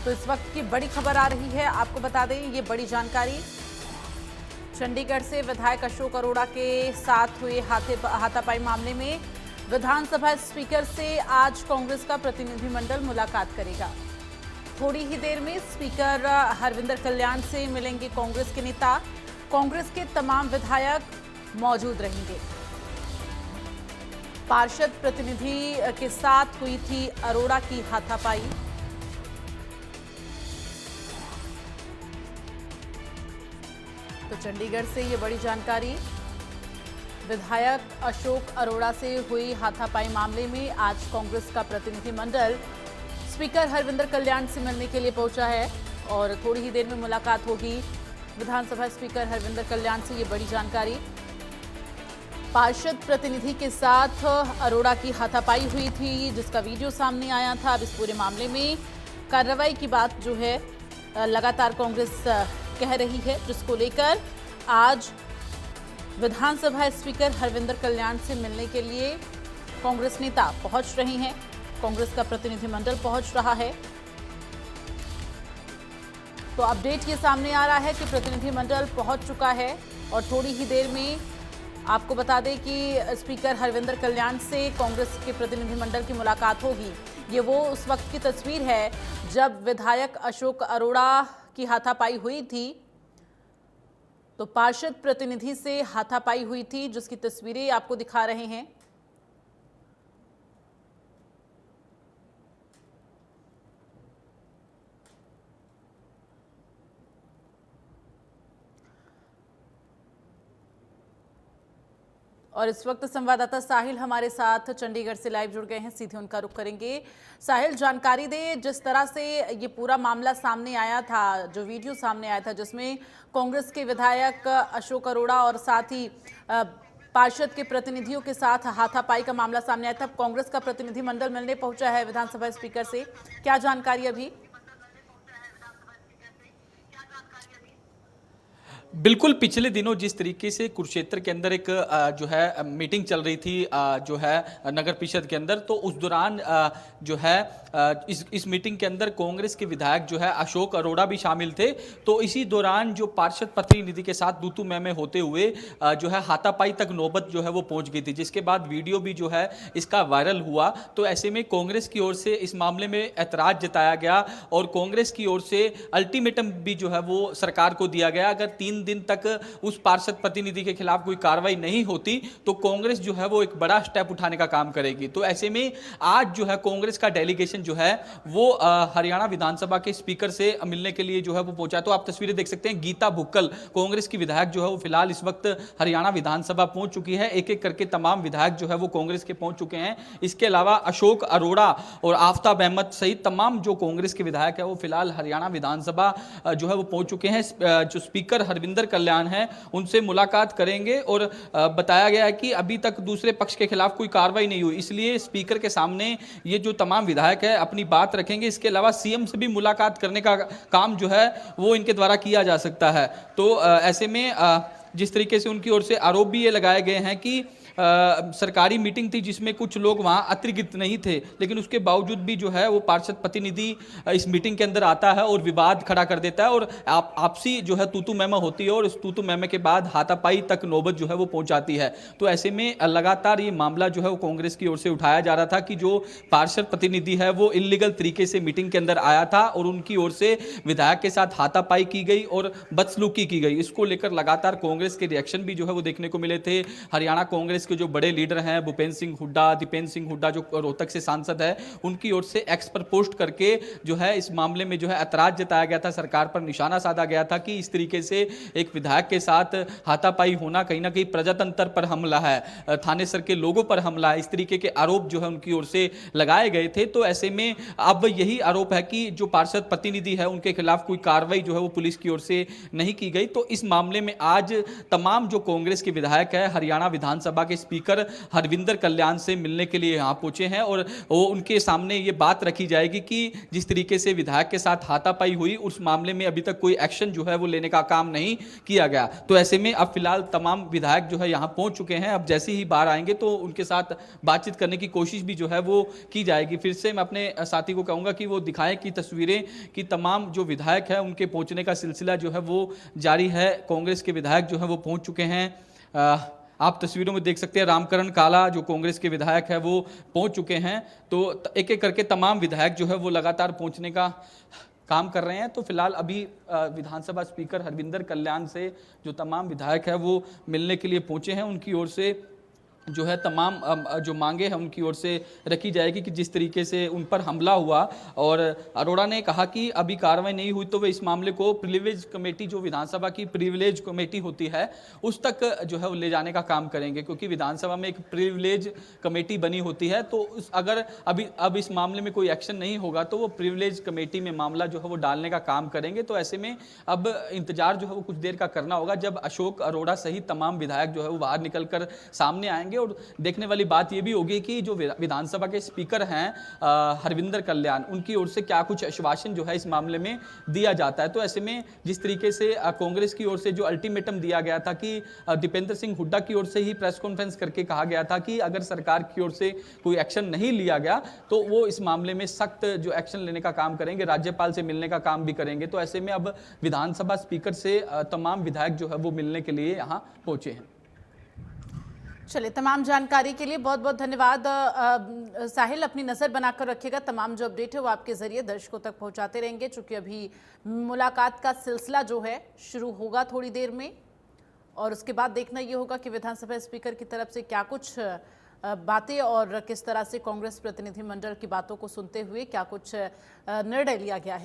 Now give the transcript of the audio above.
तो इस वक्त की बड़ी खबर आ रही है, आपको बता दें ये बड़ी जानकारी। चंडीगढ़ से विधायक अशोक अरोड़ा के साथ हुए हाथापाई मामले में विधानसभा स्पीकर से आज कांग्रेस का प्रतिनिधिमंडल मुलाकात करेगा। थोड़ी ही देर में स्पीकर हरविंदर कल्याण से मिलेंगे कांग्रेस के नेता। कांग्रेस के तमाम विधायक मौजूद रहेंगे। पार्षद प्रतिनिधि के साथ हुई थी अरोड़ा की हाथापाई। तो चंडीगढ़ से ये बड़ी जानकारी। विधायक अशोक अरोड़ा से हुई हाथापाई मामले में आज कांग्रेस का प्रतिनिधिमंडल स्पीकर हरविंदर कल्याण से मिलने के लिए पहुंचा है और थोड़ी ही देर में मुलाकात होगी विधानसभा स्पीकर हरविंदर कल्याण से। ये बड़ी जानकारी। पार्षद प्रतिनिधि के साथ अरोड़ा की हाथापाई हुई थी, जिसका वीडियो सामने आया था। अब इस पूरे मामले में कार्रवाई की बात जो है लगातार कांग्रेस कह रही है, जिसको लेकर आज विधानसभा स्पीकर हरविंदर कल्याण से मिलने के लिए कांग्रेस नेता पहुंच रहे हैं। कांग्रेस का प्रतिनिधिमंडल पहुंच रहा है। तो अपडेट ये सामने आ रहा है कि प्रतिनिधिमंडल पहुंच चुका है और थोड़ी ही देर में आपको बता दें कि स्पीकर हरविंदर कल्याण से कांग्रेस के प्रतिनिधिमंडल की मुलाकात होगी। ये वो उस वक्त की तस्वीर है जब विधायक अशोक अरोड़ा की हाथापाई हुई थी। तो पार्षद प्रतिनिधि से हाथापाई हुई थी, जिसकी तस्वीरें आपको दिखा रहे हैं। और इस वक्त संवाददाता साहिल हमारे साथ चंडीगढ़ से लाइव जुड़ गए हैं, सीधे उनका रुख करेंगे। साहिल, जानकारी दे, जिस तरह से ये पूरा मामला सामने आया था, जो वीडियो सामने आया था जिसमें कांग्रेस के विधायक अशोक अरोड़ा और साथ ही पार्षद के प्रतिनिधियों के साथ हाथापाई का मामला सामने आया था। कांग्रेस का प्रतिनिधिमंडल मिलने पहुंचा है विधानसभा स्पीकर से, क्या जानकारी अभी? बिल्कुल, पिछले दिनों जिस तरीके से कुरुक्षेत्र के अंदर एक जो है मीटिंग चल रही थी जो है नगर परिषद के अंदर, तो उस दौरान जो है इस मीटिंग के अंदर कांग्रेस के विधायक जो है अशोक अरोड़ा भी शामिल थे। तो इसी दौरान जो पार्षद प्रतिनिधि के साथ तू-तू मैं होते हुए जो है हाथापाई तक नौबत जो है वो पहुंच गई थी, जिसके बाद वीडियो भी जो है इसका वायरल हुआ। तो ऐसे में कांग्रेस की ओर से इस मामले में ऐतराज जताया गया और कांग्रेस की ओर से अल्टीमेटम भी जो है वो सरकार को दिया गया। अगर 3 दिन तक उस पार्षद प्रतिनिधि के खिलाफ कोई कार्रवाई नहीं होती तो कांग्रेस जो है वो एक बड़ा स्टेप उठाने का काम करेगी। तो ऐसे में आज जो है कांग्रेस का डेलीगेशन जो है वो हरियाणा विधानसभा के स्पीकर से मिलने के लिए जो है वो पहुंचा। तो आप तस्वीरें देख सकते हैं, गीता भुक्कल कांग्रेस की विधायक जो है वो फिलहाल इस वक्त हरियाणा विधानसभा पहुंच चुकी है। एक एक करके तमाम विधायक जो है वो कांग्रेस के पहुंच चुके हैं। इसके अलावा अशोक अरोड़ा और आफ्ताब अहमद सहित तमाम जो कांग्रेस के विधायक है वो फिलहाल हरियाणा विधानसभा जो है वो पहुंच चुके हैं। जो स्पीकर हरविंदर कल्याण है उनसे मुलाकात करेंगे और बताया गया है कि अभी तक दूसरे पक्ष के खिलाफ कोई कार्रवाई नहीं हुई, इसलिए स्पीकर के सामने ये जो तमाम विधायक है अपनी बात रखेंगे। इसके अलावा सीएम से भी मुलाकात करने का काम जो है वो इनके द्वारा किया जा सकता है। तो ऐसे में जिस तरीके से उनकी ओर से आरोप भी ये लगाए गए हैं कि सरकारी मीटिंग थी जिसमें कुछ लोग वहां अतिरिक्त नहीं थे, लेकिन उसके बावजूद भी जो है वो पार्षद प्रतिनिधि इस मीटिंग के अंदर आता है और विवाद खड़ा कर देता है और आपसी जो है तू-तू मैं होती है और इस तू-तू मैं के बाद हाथापाई तक नौबत जो है वो पहुंच जाती है। तो ऐसे में लगातार ये मामला जो है वो कांग्रेस की ओर से उठाया जा रहा था कि जो पार्षद प्रतिनिधि है वो इलीगल तरीके से मीटिंग के अंदर आया था और उनकी ओर से विधायक के साथ हाथापाई की गई और बदसलूकी की गई। इसको लेकर लगातार कांग्रेस के रिएक्शन भी जो है वो देखने को मिले थे। हरियाणा कांग्रेस के जो बड़े लीडर हैं भूपेंद्र सिंह हुड्डा, दीपेंद्र सिंह हुड्डा जो रोहतक से सांसद है, उनकी ओर से एक्स पर पोस्ट करके जो है इस मामले में जो है ऐतराज जताया गया था, सरकार पर निशाना साधा गया था कि इस तरीके से एक विधायक के साथ हाथापाई होना कहीं ना कहीं प्रजातंत्र पर हमला है, थानेसर के लोगों पर हमला है, इस तरीके के आरोप जो है उनकी ओर से लगाए गए थे। तो ऐसे में अब यही आरोप है कि जो पार्षद प्रतिनिधि है उनके खिलाफ कोई कार्रवाई जो है वो पुलिस की ओर से नहीं की गई। तो इस मामले में आज तमाम जो कांग्रेस के विधायक है हरियाणा विधानसभा के के स्पीकर हरविंदर कल्याण से मिलने के लिए यहाँ पहुंचे हैं और वो उनके सामने ये बात रखी जाएगी कि जिस तरीके से विधायक के साथ हाथापाई हुई उस मामले में अभी तक कोई एक्शन जो है वो लेने का काम नहीं किया गया। तो ऐसे में अब फिलहाल तमाम विधायक जो है यहाँ पहुंच चुके हैं। अब जैसे ही बाहर आएंगे तो उनके साथ बातचीत करने की कोशिश भी जो है वो की जाएगी। फिर से मैं अपने साथी को कहूंगा कि वो दिखाएं कि तस्वीरें कि तमाम जो विधायक हैं उनके पहुंचने का सिलसिला जो है वो जारी है। कांग्रेस के विधायक जो है वो पहुंच चुके हैं। आप तस्वीरों में देख सकते हैं रामकरण काला जो कांग्रेस के विधायक है वो पहुंच चुके हैं। तो एक एक करके तमाम विधायक जो है वो लगातार पहुंचने का काम कर रहे हैं। तो फिलहाल अभी विधानसभा स्पीकर हरविंदर कल्याण से जो तमाम विधायक है वो मिलने के लिए पहुंचे हैं। उनकी ओर से जो है तमाम जो मांगे हैं उनकी ओर से रखी जाएगी कि जिस तरीके से उन पर हमला हुआ और अरोड़ा ने कहा कि अभी कार्रवाई नहीं हुई तो वे इस मामले को प्रिविलेज कमेटी जो विधानसभा की प्रिविलेज कमेटी होती है उस तक जो है वो ले जाने का काम करेंगे, क्योंकि विधानसभा में एक प्रिविलेज कमेटी बनी होती है। तो अगर अब इस मामले में कोई एक्शन नहीं होगा तो वो प्रिविलेज कमेटी में मामला जो है वो डालने का काम करेंगे। तो ऐसे में अब इंतजार जो है वो कुछ देर का करना होगा जब अशोक अरोड़ा सहित तमाम विधायक जो है वो बाहर निकल कर सामने आएंगे। और देखने वाली बात यह भी होगी कि जो विधानसभा के स्पीकर हैं हरविंदर कल्याण, उनकी ओर से क्या कुछ आश्वासन जो है इस मामले में दिया जाता है। तो ऐसे में जिस तरीके से कांग्रेस की ओर से जो अल्टीमेटम दिया गया था कि दीपेंद्र सिंह हुड्डा की ओर से ही प्रेस कॉन्फ्रेंस करके कहा गया था कि अगर सरकार की ओर से कोई एक्शन नहीं लिया गया तो वो इस मामले में सख्त जो एक्शन लेने का काम करेंगे, राज्यपाल से मिलने का काम भी करेंगे। तो ऐसे में अब विधानसभा स्पीकर से तमाम विधायक जो है वो मिलने के लिए यहाँ पहुंचे हैं। चलिए, तमाम जानकारी के लिए बहुत बहुत धन्यवाद साहिल। अपनी नज़र बनाकर रखिएगा, तमाम जो अपडेट है वो आपके जरिए दर्शकों तक पहुंचाते रहेंगे। चूंकि अभी मुलाकात का सिलसिला जो है शुरू होगा थोड़ी देर में और उसके बाद देखना ये होगा कि विधानसभा स्पीकर की तरफ से क्या कुछ बातें और किस तरह से कांग्रेस प्रतिनिधिमंडल की बातों को सुनते हुए क्या कुछ निर्णय लिया गया है।